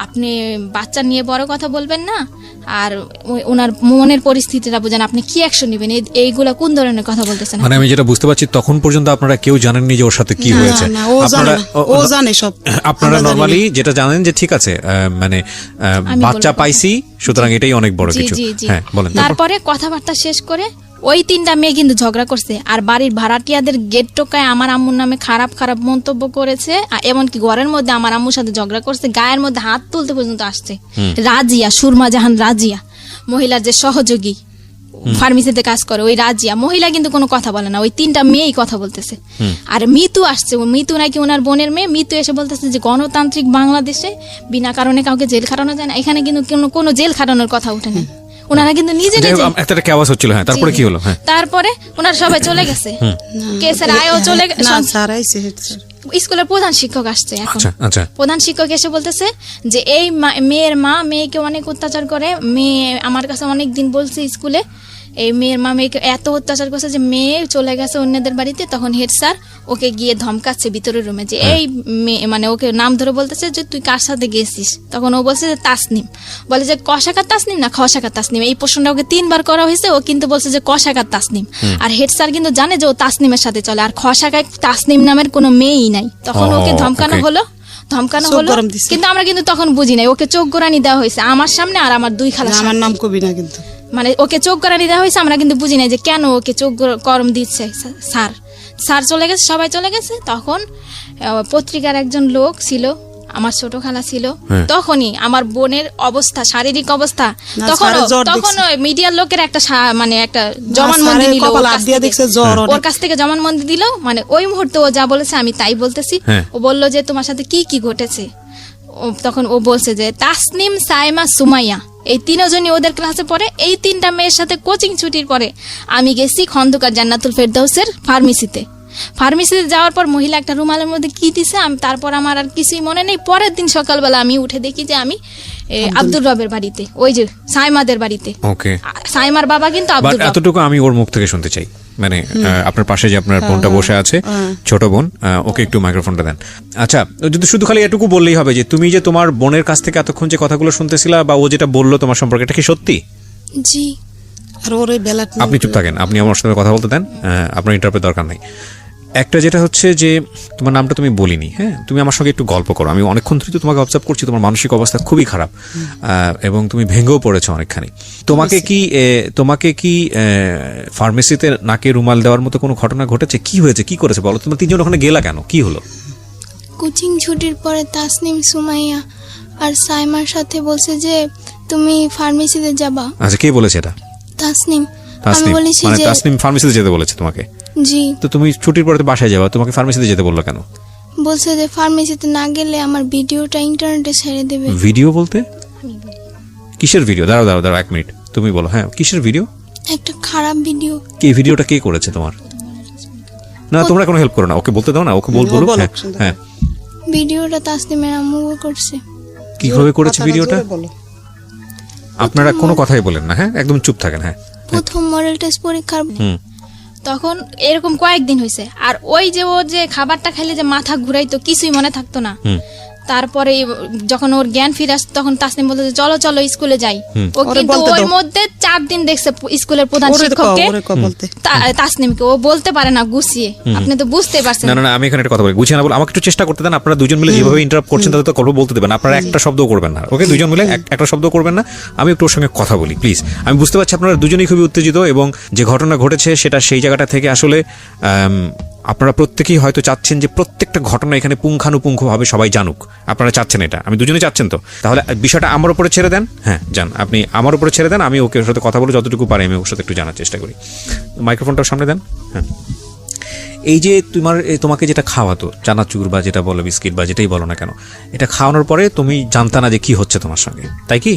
আপনি বাচ্চা নিয়ে বড় কথা বলবেন না, আর ওনার মনের পরিস্থিতিটা বুঝেন, আপনি কি অ্যাকশন নেবেন, এইগুলা কোন ধরনের কথা বলতেছেন? মানে আমি যেটা বুঝতে পারছি, তখন পর্যন্ত আপনারা কেউ জানেননি যে ওর সাথে কি হয়েছে। ও জানে সব। আপনারা নরমালি যেটা জানেন যে ঠিক আছে, মানে বাচ্চা পাইছি, সুতরাং এটাই অনেক বড় কিছু। হ্যাঁ বলেন। তারপরে কথাবার্তা শেষ করে ওই 3টা মেয়ে কিন্তু ঝগড়া করছে, আর বাড়ির ভাড়াটিয়াদের গেট টোকায় আমার আম্মুর নামে খারাপ খারাপ মন্তব্য করেছে, এমনকি ঘরের মধ্যে আমার আম্মুর সাথে ঝগড়া করছে, গায়ের মধ্যে হাত তুলতে পর্যন্ত আসছে। রাজিয়া, সুরমা জাহান রাজিয়া, মহিলার যে সহযোগী ফার্মেসিতে কাজ করে, ওই রাজিয়া মহিলা কিন্তু কোনো কথা বলে না, ওই 3টা মেয়েই কথা বলতেছে। আর মিতু আসছে, মিতু নাকি ওনার বোনের মেয়ে। মিতু এসে বলতেছে যে গণতান্ত্রিক বাংলাদেশে বিনা কারণে কাউকে জেল খাটানো যায় না, এখানে কিন্তু কোনো জেল খাটানোর কথা ওঠে না। ওনারা কিন্তু নিজে নিজে একটা আওয়াজ হচ্ছিল। হ্যাঁ, তারপরে কি হলো? হ্যাঁ, তারপরে ওনারা সবাই চলে গেছে, কেসের আয়ও চলে গেছে। স্কুলের প্রধান শিক্ষক আসছে এখন। প্রধান শিক্ষক এসে বলতেছে যে এই মেয়ের মা মেয়েকে অনেক অত্যাচার করে, মেয়ে আমার কাছে অনেক দিন বলছে স্কুলে, এই মেয়ের মা মেয়েকে এত অত্যাচার করছে যে মেয়ে চলে গেছে অন্যদের বাড়িতে। তখন হেড স্যার ওকে গিয়ে ধমকাচ্ছে ভিতরের রুমে যে এই মেয়ে, মানে ওকে নাম ধরে বলতেছে যে তুই কার সাথে গেছিস। তখন ও বলছে যে তাসনিম, বলে যে কশাকার তাসনিম না খশাকার তাসনিম। এই প্রশ্নটা ওকে 3বার করা হয়েছে, ও কিন্তু বলছে যে কশাকার তাসনিম। আর হেড স্যার কিন্তু জানে যে ও তাসনিমের সাথে চলে, আর খশাকার তাসনিম নামের কোনো মেয়েই নাই। তখন ওকে ধমকানো হলো, কিন্তু আমরা কিন্তু তখন বুঝি নাই, ওকে চোখ গোড়ানি দেওয়া হয়েছে আমার সামনে, আর আমার 2 খালা, আমার নাম কবি না, কিন্তু মানে ওকে চোখ গড়ানি দেওয়া হয়েছে, আমরা কিন্তু বুঝি নাই যে কেন ওকে চোখ গরম দিচ্ছে। স্যার চলে গেছে, সবাই চলে গেছে। তখন পত্রিকার একজন লোক ছিল, আমার ছোট খালা ছিল। তখনই আমার বোনের অবস্থা, শারীরিক অবস্থা, তখন মিডিয়ার লোকের একটা মানে একটা জবানবন্দি দিল, ওর কাছ থেকে জবানবন্দি দিল। মানে ওই মুহূর্তে ও যা বলেছে আমি তাই বলতেছি। ও বললো যে তোমার সাথে কি কি ঘটেছে। তখন ও বলছে যে তাসনিম, সাইমা, সুমাইয়া, এই 3জনই ওদের ক্লাসে পড়ে। এই 3টা মেয়ের সাথে কোচিং ছুটির পরে আমি গেছি খন্দকার জান্নাতুল ফেরদৌসের ফার্মেসিতে যাওয়ার পর মহিলা একটা রুমালের মধ্যে কি দিছে, আমি তারপর আমার আর কিছুই মনে নেই। পরের দিন সকালবেলা আমি উঠে দেখি যে আমি আব্দুর রবের বাড়িতে, ওই যে সাইমাদের বাড়িতে। সাইমার বাবা কিন্তু আব্দুর রব। এতটুকু আমি ওর মুখ থেকে শুনতে চাই। মানে আপনার পাশে যে আপনার বোনটা বসে আছে, ছোট বোন, ওকে একটু মাইক্রোফোনটা দেন। আচ্ছা, যদি শুধু খালি এটুকু বললেই হবে যে তুমি যে তোমার বোনের কাছ থেকে এতক্ষণ যে কথাগুলো শুনতেছিলা বা ও যেটা বললো তোমার সম্পর্কে, এটা কি সত্যি? জি। আর ওর বেলা আপনি চুপ থাকেন, আপনি আমার সাথে কথা বলতে দেন, আপনার ইন্টারপ্রেট দরকার নাই। একটা যেটা হচ্ছে যে তোমার নামটা তুমি বলিনি। হ্যাঁ, তুমি আমার সঙ্গে একটু গল্প করো। আমি অনেকক্ষণ ধরে তোমাকে অবজার্ভ করছি, তোমার মানসিক অবস্থা খুবই খারাপ এবং তুমি ভেঙেও পড়েছো অনেকখানি। তোমাকে কি ফার্মেসিতে নাকে রুমাল দেওয়ার মতো কোনো ঘটনা ঘটেছে? কি হয়েছে, কি করেছে বলো? তোমরা 3জন ওখানে গেলা কেন, কি হলো? কোচিং ছুটির পরে তাসনিম, সুমাইয়া আর সাইমার সাথে বলছে যে তুমি ফার্মেসিতে যাবা। আচ্ছা, কে বলেছে এটা? তাসনিম। আমি বলেছি যে তাসনিম ফার্মেসিতে যেতে বলেছে তোমাকে? জি। তো তুমি ছুটির পরে তো বাসায় যাবা, তোমাকে ফার্মেসিতে যেতে বললো কেন? বলছে যে ফার্মেসিতে না গেলে আমার ভিডিওটা ইন্টারনেটে ছেড়ে দেবে। ভিডিও বলতে কিসের ভিডিও? দাঁড়াও 1 মিনিট, তুমি বলো। হ্যাঁ, কিসের ভিডিও? একটা খারাপ ভিডিও। কি ভিডিওটা কে করেছে তোমার? না, তোমরা কোনো হেল্প করো না, ওকে বলতে দাও না, ওকে বলো। হ্যাঁ, ভিডিওটা তাসনিমের আম্মু করছে। কিভাবে করেছে ভিডিওটা? আপনারা কোনো কথাই বলেন না। হ্যাঁ, একদম চুপ থাকেন। হ্যাঁ, প্রথম মডেল টেস্ট পরীক্ষার তখন এরকম কয়েকদিন হয়েছে। আর ওই যে ও যে খাবারটা খাইলে যে মাথা ঘুরাইতো, কিছুই মনে থাকতো না। তারপরে যখন ওর জ্ঞান ফিরে আসতো তখন তাসনিম বলতো যে চলো চলো স্কুলে যাই। ও কিন্তু ওই মধ্যে 4 দিন দেখছে স্কুলের প্রধান শিক্ষককে, তাসনিমকে। ও বলতে পারে না গুছিয়ে, আপনি তো বুঝতে পারছেন। না, আমি এখানে একটা কথা বলি, গুছিয়ে না বল, আমাকে একটু চেষ্টা করতে দেন। আপনারা 2জন মিলে যেভাবে ইন্টারাপ্ট করছেন তাতে তো গল্প বলতে দেবেন, আপনারা একটা শব্দও করবেন না। ওকে, 2জন মিলে একটা শব্দ করবেন না। আমি একটু ওর সঙ্গে কথা বলি প্লিজ। আমি বুঝতে পারছি আপনারা 2জনই খুবই উত্তেজিত এবং যে ঘটনা ঘটেছে সেটা সেই জায়গাটা থেকে আসলে আপনারা প্রত্যেকেই হয়তো চাচ্ছেন যে প্রত্যেকটা ঘটনা এখানে পুঙ্খানুপুঙ্খভাবে সবাই জানুক, আপনারা চাচ্ছেন এটা, আমি দুজনেই চাচ্ছেন তো, তাহলে বিষয়টা আমার উপরে ছেড়ে দেন। হ্যাঁ যান, আপনি আমার উপরে ছেড়ে দেন, আমি ওকে ওর সাথে কথা বলে যতটুকু পারি আমি ওর সাথে একটু জানার চেষ্টা করি। মাইক্রোফোনটাও সামনে দেন। হ্যাঁ, এই যে তোমাকে যেটা খাওয়াতো চানাচুর বা যেটা বলো বিস্কিট বা যেটাই বলো না কেন, এটা খাওয়ানোর পরে তুমি জানতা না যে কি হচ্ছে তোমার সঙ্গে, তাই কি?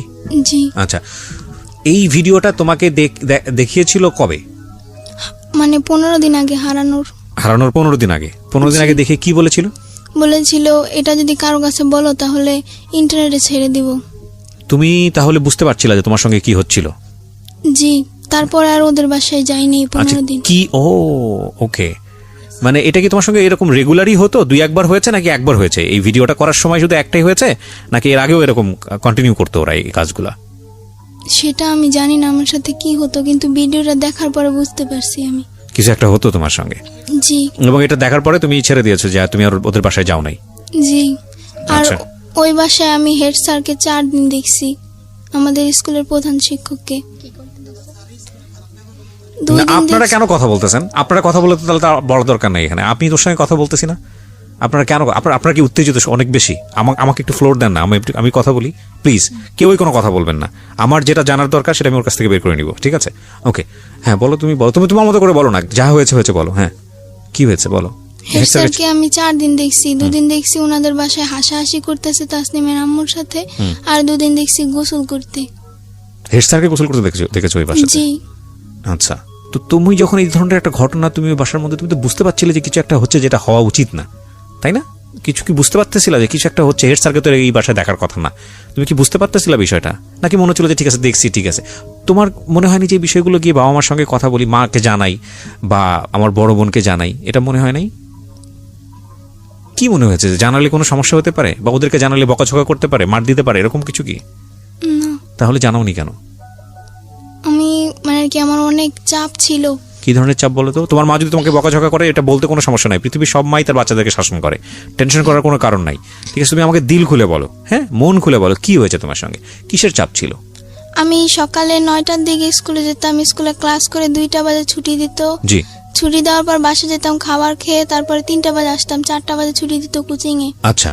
জি। আচ্ছা, এই ভিডিওটা তোমাকে দেখিয়েছিল কবে? মানে 15 দিন আগে হারানোর 15 দিন আগে। 15 দিন আগে দেখে কি বলেছিল? বলেছিল এটা যদি কারো কাছে বলো তাহলে ইন্টারনেটে ছেড়ে দিব। তুমি তাহলে বুঝতে পারছিলা যে তোমার সঙ্গে কি হচ্ছিল? জি। তারপর আর ওদের বাসায় যাইনি 15 দিন। কি? ও ওকে, মানে এটা কি তোমার সঙ্গে এরকম রেগুলারই হতো? 2-1 বার হয়েছে নাকি একবার হয়েছে? এই ভিডিওটা করার সময় শুধু একটাই হয়েছে নাকি এর আগেও এরকম কন্টিনিউ করতো ওরা এই কাজগুলা? সেটা আমি জানি না আমার সাথে কি হতো, কিন্তু ভিডিওটা দেখার পরে বুঝতে পারছি আমি কিছু একটা হতো তোমার সঙ্গে। জি। এবং এটা দেখার পরে তুমি ছেড়ে দিয়েছো যে তুমি আর ওদের বাসায় যাও নাই? জি। আর আচ্ছা। ওই বাসায় আমি হেড স্যারকে 4 দিন দেখছি, আমাদের স্কুলের প্রধান শিক্ষককে। 2 দিন আপনারা কেন কথা বলতেছেন? আপনারা কথা বলতে তাহলে তার বড় দরকার নেই এখানে, আপনি তোর সঙ্গে কথা বলতেছি না, আপনারা কেন? আপনারা কি উত্তেজিত অনেক বেশি? আমাকে একটু ফ্লোর দেন না, আমি কথা বলি প্লিজ। কেউই কোনো কথা বলবেন না, আমার যেটা জানার দরকার সেটা আমি ওর কাছ থেকে বের করে নিব, ঠিক আছে? ওকে, হ্যাঁ বলো, তুমি বলো, তুমি তোমার মতো করে বলো না, যা হয়েছে হয়েছে বলো। হ্যাঁ, কি হয়েছে বলো। হেড স্যারকে আমি 4 দিন দেখছি। 2 দিন দেখছি ওনাদের বাসায় হাসাহাসি করতেছে তাসনিমের আম্মুর সাথে, আর 2 দিন দেখছি গোসল করতে। হেড স্যারকে গোসল করতে দেখেছো ওই বাসাতে? জি। আচ্ছা, তো তুমি যখন এই ধরনের একটা ঘটনা তুমি ওই বাসার মধ্যে, তুমি তো বুঝতে পারছিলে যে কিছু একটা হচ্ছে যেটা হওয়া উচিত না, তাই না? কিছু কি বুঝতে পারতেছিলা যে কিছু একটা হচ্ছে? হেড স্যারকে তো এই বাসায় দেখার কথা না, তুমি কি বুঝতে পারতেছিলা বিষয়টা? নাকি মনে হচ্ছিল যে ঠিক আছে দেখছি, ঠিক আছে? তোমার মনে হয়নি যে বিষয়গুলো গিয়ে বাবা মার সঙ্গে কথা বলি, মাকে জানাই বা আমার বড় বোনকে জানাই, এটা মনে হয় নাই? কি মনে হয়েছে যে জানালে কোনো সমস্যা হতে পারে বা ওদেরকে জানালে বকাঝকা করতে পারে, মার দিতে পারে, এরকম কিছু কি? না, তাহলে জানাওনি কেন? আমি মানে কি আমার অনেক চাপ ছিল। কি ধরনের চাপ বলো তো? তোমার মা যদি তোমাকে বকাঝকা করে এটা বলতে কোনো সমস্যা নাই, পৃথিবীর সব মাই তার বাচ্চাদেরকে শাসন করে, টেনশন করার কোনো কারণ নাই, ঠিক আছে? তুমি আমাকে দিল খুলে বলো, হ্যাঁ মন খুলে বলো, কি হয়েছে তোমার সঙ্গে, কিসের চাপ ছিল? আমি সকালে 9টার দিকে স্কুলে যেতাম, স্কুলে ক্লাস করে 2টা বাজে ছুটি দিত। জি। ছুটি দেওয়ার পর বাসা যেতাম খাবার খেয়ে, তারপরে 3টা বাজে আসতাম, 4টা বাজে ছুটি দিত কোচিং এ। আচ্ছা,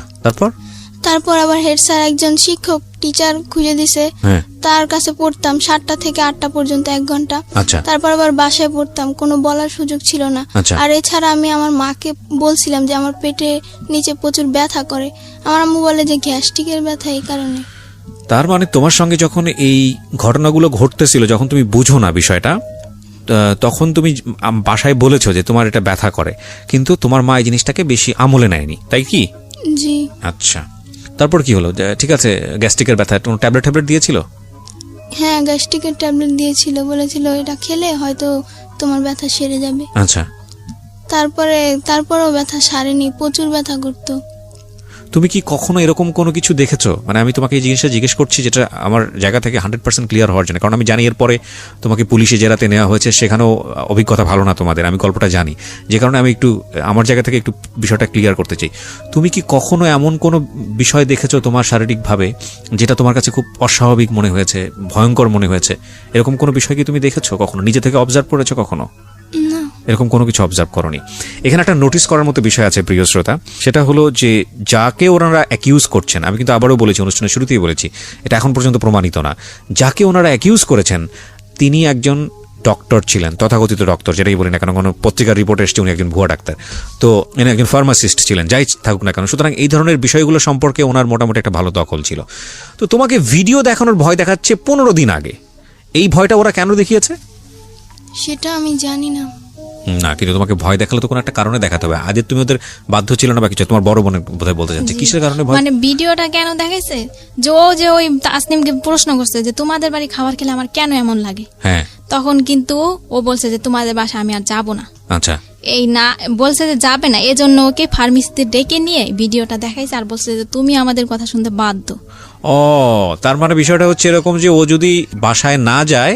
তারপর আবার হেড স্যার একজন শিক্ষক টিচার খুঁজে দিছে, হ্যাঁ, তার কাছে পড়তাম 7টা থেকে 8টা পর্যন্ত 1 ঘন্টা। আচ্ছা, তারপর আবার বাসায় পড়তাম, কোনো বলার সুযোগ ছিল না। আচ্ছা। আর এছাড়া আমি আমার মাকে বলছিলাম যে আমার পেটে নিচে প্রচুর ব্যথা করে, আমার আম্মু বলে যে গ্যাস্ট্রিকের ব্যথা, এই কারণে। তার মানে তোমার সঙ্গে যখন এই ঘটনাগুলো ঘটতেছিল, যখন তুমি বুঝো না বিষয়টা, তখন তুমি বাসায় বলেছো যে তোমার এটা ব্যথা করে, কিন্তু তোমার মা এই জিনিসটাকে বেশি আমলে নেয়নি, তাই কি? জি। আচ্ছা, তারপর কি হলো? ঠিক আছে, গ্যাস্ট্রিকের ব্যথা, ট্যাবলেট দিয়েছিল? হ্যাঁ, গ্যাস্ট্রিকের ট্যাবলেট দিয়েছিল, বলেছিল এটা খেলে হয়তো তোমার ব্যথা সেরে যাবে। আচ্ছা, তারপরেও ব্যথা সারেনি, প্রচুর ব্যথা করতো। তুমি কি কখনো এরকম কোনো কিছু দেখেছো? মানে আমি তোমাকে এই জিনিসটা জিজ্ঞেস করছি যেটা আমার জায়গা থেকে 100% ক্লিয়ার হওয়ার জন্য, কারণ আমি জানি এরপরে তোমাকে পুলিশে জেরাতে নেওয়া হয়েছে, সেখানেও অভিজ্ঞতা ভালো না তোমাদের, আমি গল্পটা জানি, যে কারণে আমি একটু আমার জায়গা থেকে একটু বিষয়টা ক্লিয়ার করতে চাই। তুমি কি কখনো এমন কোনো বিষয় দেখেছো তোমার শারীরিকভাবে যেটা তোমার কাছে খুব অস্বাভাবিক মনে হয়েছে, ভয়ঙ্কর মনে হয়েছে? এরকম কোনো বিষয় কি তুমি দেখেছো কখনো? নিজে থেকে অবজার্ভ করেছো কখনো? না। এরকম কোনো কিছু অবজার্ভ করনি। এখানে একটা নোটিস করার মতো বিষয় আছে প্রিয় শ্রোতা, সেটা হলো যে যাকে ওনারা অ্যাকিউজ করছেন, আমি কিন্তু আবারও বলেছি, অনুষ্ঠানের শুরুতেই বলেছি, এটা এখন পর্যন্ত প্রমাণিত না, যাকে ওনারা অ্যাকিউজ করেছেন তিনি একজন ডক্টর ছিলেন, তথাকথিত ডক্টর, যেটাই বলি না কেন, কোনো পত্রিকার রিপোর্ট এসছে উনি একজন ভুয়া ডাক্তার, তো উনি একজন ফার্মাসিস্ট ছিলেন, যাই থাকুক না কেন। সুতরাং এই ধরনের বিষয়গুলো সম্পর্কে ওনার মোটামুটি একটা ভালো দখল ছিল। তো তোমাকে ভিডিও দেখানোর ভয় দেখাচ্ছে 15 দিন আগে, এই ভয়টা ওরা কেন দেখিয়েছে সেটা আমি জানি না। না, কিন্তু তোমাকে ভয় দেখালে তো কোনো একটা কারণে দেখাতে হবে। আজ তুমি ওদের বাধ্য ছিল না বা কিছু? তোমার বড় বোনের বোধহয় বলতে যাচ্ছে, কিসের কারণে ভয়? মানে ভিডিওটা কেন দেখাইছে যে ওই তাসনিমকে প্রশ্ন করছে যে তোমাদের বাড়ি খাবার খেলে আমার কেন এমন লাগে, হ্যাঁ, তখন কিন্তু ও বলছে যে তোমাদের বাসা আমি আর যাব না। আচ্ছা, এই না বলছে যে যাবে না, এজন্য ওকে ফার্মেসিতে ডেকে নিয়ে ভিডিওটা দেখাইছে আর বলছে যে তুমি আমাদের কথা শুনতে বাধ্য। ও তার মানে বিষয়টা হচ্ছে এরকম যে ও যদি বাসায় না যায়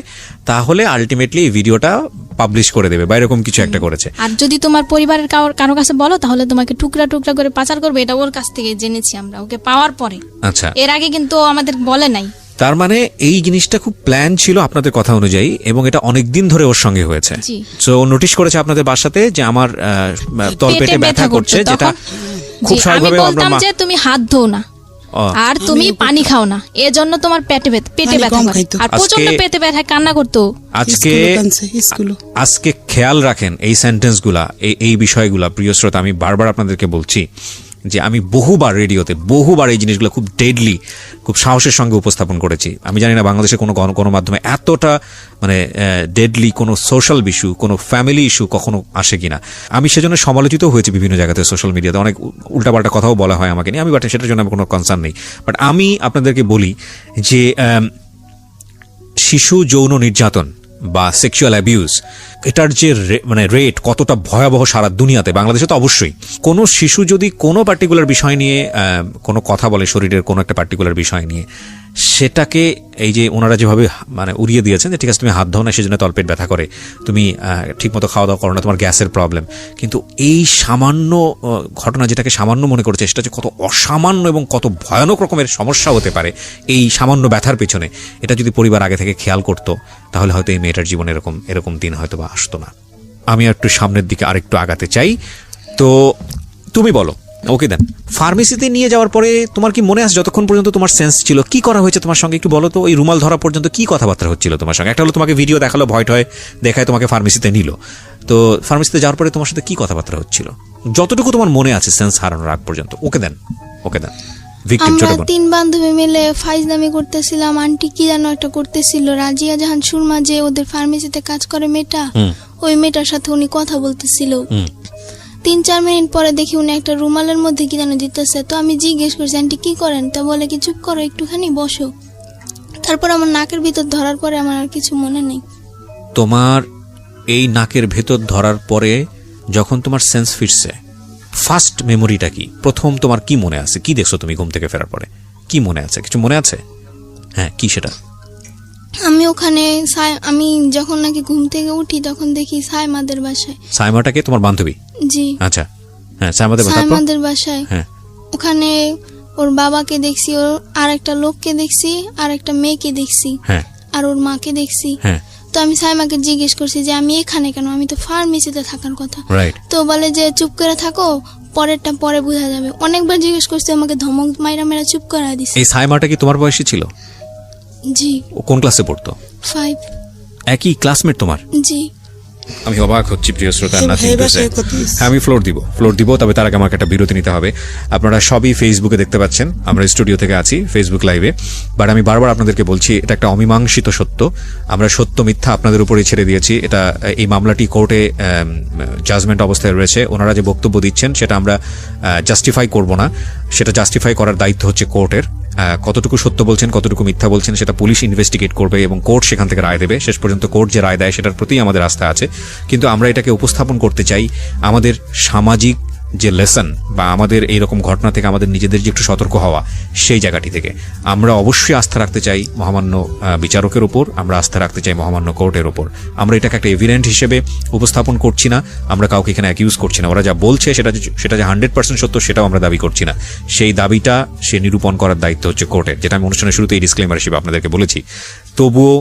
তাহলে আলটিমেটলি এই ভিডিওটা পাবলিশ করে দেবে বা এরকম কিছু একটা করেছে। আর যদি তোমার পরিবারের কারো কাছে বলো তাহলে তোমাকে টুকরা টুকরা করে পাচার করবে, এটা ওর কাছ থেকে জেনেছি আমরা, ওকে পাওয়ার পরে। আচ্ছা, এর আগে কিন্তু ও আমাদের বলে নাই। তার মানে এই জিনিসটা খুব প্ল্যান ছিল আপনাদের কথা অনুযায়ী, এবং এটা অনেক দিন ধরে ওর সঙ্গে হয়েছে। জি। সো নোটিশ করেছে আপনাদের বাসাতে যে আমার তলপেটে ব্যথা করছে, যেটা খুব জি, আমি স্বাভাবিকভাবে আমরা বলতাম যে তুমি হাত ধো না আর তুমি পানি খাও না, এজন্য তোমার পেটে পানি ব্যথা কম করে। খাইতো। আর প্রচন্ড আজকে- পেটে ব্যথা কান্না করতো। আজকে স্কুল আজকে খেয়াল রাখেন এই সেন্টেন্সগুলা, এই বিষয়গুলা। প্রিয় শ্রোতা, আমি বারবার আপনাদেরকে বলছি যে আমি বহুবার রেডিওতে বহুবার এই জিনিসগুলো খুব ডেডলি, খুব সাহসের সঙ্গে উপস্থাপন করেছি। আমি জানি না বাংলাদেশে কোনো গণমাধ্যমে এতটা মানে ডেডলি কোনো সোশ্যাল ইস্যু, কোনো ফ্যামিলি ইস্যু কখনো আসে কিনা। আমি সেজন্য সমালোচিত হয়েছি বিভিন্ন জায়গাতে, সোশ্যাল মিডিয়াতে অনেক উল্টাপাল্টা কথাও বলা হয় আমাকে নিয়ে। আমি বাট সেটার জন্য আমার কোনো কনসার্ন নেই। বাট আমি আপনাদেরকে বলি যে শিশু যৌন নির্যাতন বা সেক্সুয়াল অ্যাবিউজ, এটার যে মানে রেট কতটা ভয়াবহ সারা দুনিয়াতে, বাংলাদেশে তো অবশ্যই। কোনো শিশু যদি কোনো পার্টিকুলার বিষয় নিয়ে কোনো কথা বলে, শরীরের কোনো একটা পার্টিকুলার বিষয় নিয়ে, সেটাকে এই যে ওনারা যেভাবে মানে উড়িয়ে দিয়েছেন যে ঠিক আছে তুমি হাত ধো না সেজন্য তলপেট ব্যথা করে, তুমি ঠিকমতো খাওয়া দাওয়া করো না, তোমার গ্যাসের প্রবলেম। কিন্তু এই সামান্য ঘটনা, যেটাকে সামান্য মনে করেছে, সেটা যে কত অসামান্য এবং কত ভয়ানক রকমের সমস্যা হতে পারে এই সামান্য ব্যথার পেছনে, এটা যদি পরিবার আগে থেকে খেয়াল করতো, তাহলে হয়তো এই মেয়েটার জীবনে এরকম দিন হয়তো বা আসতো না। আমি একটু সামনের দিকে আরেকটু আগাতে চাই। তো তুমি বলো, ওকে দেন, ফার্মেসিতে নিয়ে যাওয়ার পরে তোমার কি মনে আছে যতক্ষণ পর্যন্ত তোমার সেন্স ছিল, কি করা হয়েছে তোমার সঙ্গে একটু বলো তো? ওই রুমাল ধরা পর্যন্ত কি কথাবার্তা হচ্ছিল তোমার সঙ্গে? একটা হলো তোমাকে ভিডিও দেখালো, ভয় টয় দেখায় তোমাকে ফার্মেসিতে নিল। তো ফার্মেসিতে যাওয়ার পরে তোমার সাথে কি কথাবার্তা হচ্ছিল যতটুকু তোমার মনে আছে সেন্স হারানোর আগ পর্যন্ত? ওকে দেন। ভিকটিম, ছোট আমরা বোন। 3 বান্ধবী মিলে ফাইজলামি করতেছিলাম। আন্টি কি যেন একটা করতেছিল, রাজিয়া জাহান সুরমা, যে ওদের ফার্মেসিতে কাজ করে মেয়েটা, ওই মেয়েটার সাথে উনি কথা বলতেছিল। 3-4 মিনিট পরে দেখি উনি একটা রুমালের মধ্যে কি যেন দিতেছে। তো আমি জিজ্ঞেস করছি, আন্টি কি করেন? তা বলে কি চুপ করো, একটুখানি বসো। তারপর আমার নাকের ভিতর ধরার পরে আমার আর কিছু মনে নেই। তোমার এই নাকের ভেতর ধরার পরে যখন তোমার সেন্স ফিরছে, ফার্স্ট মেমোরিটা কি? প্রথম তোমার কি মনে আছে? কি দেখছো তুমি ঘুম থেকে ফেরার পরে? কি মনে আছে? কিছু মনে আছে? হ্যাঁ, কি সেটা? আমি ওখানে আমি যখন নাকি ঘুম থেকে উঠি তখন দেখি সাইমাদের বাসায়। সাইমাটাকে তোমার বান্ধবী? জি। আচ্ছা, হ্যাঁ, সাইমাদের বাসায়। সাইমাদের বাসায় হ্যাঁ, ওখানে ওর বাবাকে দেখছি, ওর আর একটা লোককে দেখছি, আর একটা মেয়েকে দেখছি, হ্যাঁ, আর ওর মাকে দেখছি। হ্যাঁ, তো আমি সাইমাকে জিজ্ঞেস করছি যে আমি এখানে কেন, আমি তো ফার্মেসিতে থাকার কথা। রাইট। তো বলে যে চুপ করে থাকো, পরেরটা পরে বোঝা যাবে। অনেকবার জিজ্ঞেস করছি, আমাকে ধমক মাইরা চুপ করা দিছে। এই সাইমাটা কি তোমার বয়সী ছিল? জি। ও কোন ক্লাসে পড়তো? 5। একই ক্লাসমেট তোমার? জি। আমি অবাক হচ্ছি প্রিয় শ্রোতা, এই নাথিং টু সে। বাসায় কত দিস? হ্যাঁ, আমি ফ্লোর দিব, তবে তার আগে আমাকে একটা বিরতি নিতে হবে। আপনারা সবই ফেসবুকে দেখতে পাচ্ছেন, আমরা স্টুডিও থেকে আছি ফেসবুক লাইভে। বাট আমি বারবার আপনাদেরকে বলছি, এটা একটা অমীমাংসিত সত্য। আমরা সত্য মিথ্যা আপনাদের উপরে ছেড়ে দিয়েছি। এটা এই মামলাটি কোর্টে জাজমেন্ট অবস্থায় রয়েছে। ওনারা যে বক্তব্য দিচ্ছেন সেটা আমরা জাস্টিফাই করব না, সেটা জাস্টিফাই করার দায়িত্ব হচ্ছে কোর্টের। কতটুকু সত্য বলছেন, কতটুকু মিথ্যা বলছেন, সেটা পুলিশ ইনভেস্টিগেট করবে এবং কোর্ট সেখান থেকে রায় দেবে। শেষ পর্যন্ত কোর্ট যে রায় দেয় সেটার প্রতি আমাদের আস্থা আছে। কিন্তু আমরা এটাকে উপস্থাপন করতে চাই আমাদের সামাজিক যে লেসন, বা আমাদের এইরকম ঘটনা থেকে আমাদের নিজেদের যে একটু সতর্ক হওয়া, সেই জায়গাটি থেকে আমরা অবশ্যই আস্থা রাখতে চাই মহামান্য বিচারকের উপর, আমরা আস্থা রাখতে চাই মহামান্য কোর্টের উপর। আমরা এটাকে একটা এভিডেন্ট হিসেবে উপস্থাপন করছি না, আমরা কাউকে এখানে অ্যাকিউজ করছি না। ওরা যা বলছে সেটা যে 100% সত্য সেটাও আমরা দাবি করছি না। সেই দাবিটা সে নিরূপণ করার দায়িত্ব হচ্ছে কোর্টের, যেটা আমি অনুষ্ঠানের শুরুতে এই ডিসক্লেমার হিসেবে আপনাদেরকে বলেছি। তবুও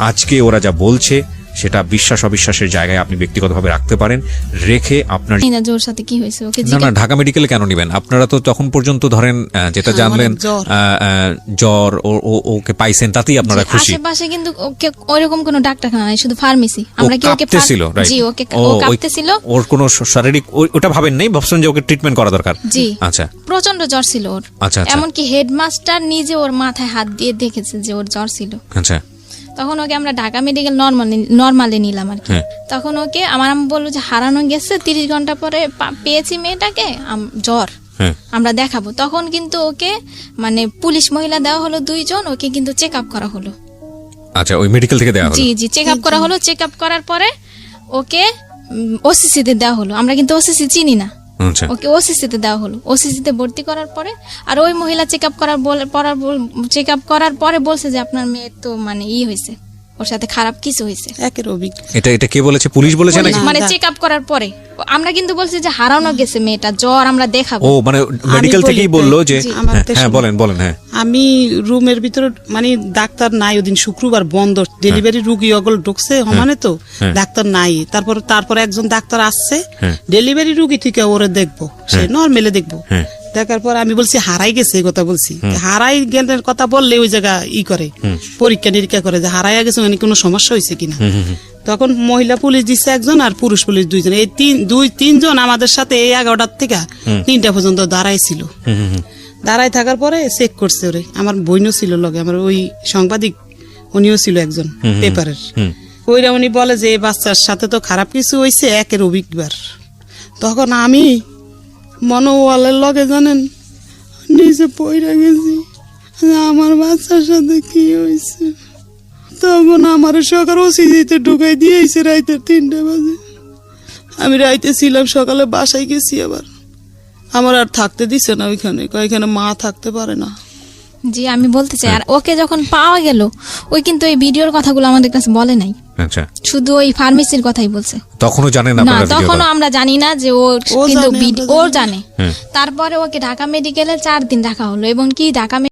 আজকে ওরা যা বলছে সেটা বিশ্বাস অবিশ্বাসের জায়গায় আপনি ব্যক্তিগতভাবে রাখতে পারেন, রেখে আপনার না জোর সাথে কি হয়েছে ওকে না ঢাকা মেডিকেলে কেন নেবেন আপনারা? তো তখন পর্যন্ত ধরেন যেটা জানলেন জ্বর, ওকে পাইছেন, তাতেই আপনারা খুশি। আশেপাশে কিন্তু ওকে ওইরকম কোনো ডাক্তারখানা নাই, শুধু ফার্মেসি। আমরা কি ওকে কাঁপতেছিল, রাইট? জি, ওকে ও কাঁপতেছিল। ওর কোনো শারীরিক ওটা ভাবেন নাই, ভাবছেন যে ওকে ট্রিটমেন্ট করা দরকার? জি। আচ্ছা, প্রচন্ড জ্বর ছিল ওর। আচ্ছা, এমনকি হেডমাস্টার নিজে ওর মাথায় হাত দিয়ে দেখেছে যে ওর জ্বর ছিল। আচ্ছা। তখন ওকে আমরা ঢাকা মেডিকেল নর্মালে নিলাম আর কি। তখন ওকে আমার আম্মু বললো যে হারানো গেছে, 30 ঘন্টা পরে পেয়েছি মেয়েটাকে, জ্বর, আমরা দেখাবো। তখন কিন্তু ওকে মানে পুলিশ মহিলা দেওয়া হলো 2 জন, ওকে কিন্তু চেক আপ করা হলো। আচ্ছা, ওই মেডিকেল থেকে দেওয়া হলো? জি, চেক আপ করা হলো। চেক আপ করার পরে ওকে ওসিসিতে দেওয়া হলো। আমরা কিন্তু ওসিসি চিনি না, ওকে ওসিসিতে দেওয়া হলো। ওসিসিতে ভর্তি করার পরে আর ওই মহিলা চেক আপ করার পরে বলছে যে আপনার মেয়ের তো মানে হয়েছে, ওর সাথে খারাপ কিছু হয়েছে। এটা কে বলেছে? পুলিশ বলেছে নাকি? মানে চেক আপ করার পরে আমরা কিন্তু বলছি যে হারানো গেছে মেয়েটা, জ্বর আমরা দেখাবো। ও মানে মেডিকেল থেকেই বললো যে হ্যাঁ, বলেন। হ্যাঁ, আমি রুমের ভিতরে মানে ডাক্তার নাই, ওদিন শুক্রবার বন্ধ, ডেলিভারি রুগী অগল ঢুকছে সমানে তো ডাক্তার নাই। তারপর একজন ডাক্তার আসছে, ডেলিভারি রুগী থেকে ওরে দেখবো, সে নর্মালে দেখবো। দেখার পর আমি বলছি হারাই গেছে, এই কথা বলছি। হারাই গেলের কথা বললে ওই জায়গা করে পরীক্ষা নিরীক্ষা করে যে হারাইয়া গেছে মানে কোনো সমস্যা হয়েছে কিনা। তখন মহিলা পুলিশ দিচ্ছে একজন আর পুরুষ পুলিশ দুইজন, এই তিনজন আমাদের সাথে এই 11টার থেকে 3টা পর্যন্ত দাঁড়াইছিল। দাঁড়াই থাকার পরে চেক করছে ওরে, আমার বোনও ছিল লগে, আমার ওই সাংবাদিক উনিও ছিল একজন পেপারের। ওইরা উনি বলে যে এই বাচ্চার সাথে তো খারাপ কিছু হয়েছে, একের অভিজ্ঞবার। তখন আমি মনোওয়ালের লগে জানেন নিচে পড়ে গেছি যে আমার বাচ্চার সাথে কি হয়েছে। তখন আমার সকাল ওসিতে ঢুকাই দিয়েছে রাইতে 3টা বাজে। আমি রাইতে ছিলাম, সকালে বাসায় গেছি, আবার আমার আর থাকতে দিছে না ওইখানে, এখানে মা থাকতে পারে না। জি আমি বলতে চাই, আর ওকে যখন পাওয়া গেল ওই কিন্তু এই ভিডিওর কথাগুলো আমাদের কাছে বলে নাই, আচ্ছা শুধু ওই ফার্মেসির কথাই বলছে। তখনও জানেন না, আপনারা ভিডিও তখনও আমরা জানি না যে ও কিন্তু জানে, আমরা ও জানে। তারপরে ওকে ঢাকা মেডিকেলে 4 দিন রাখা হলো, এবং কি ঢাকা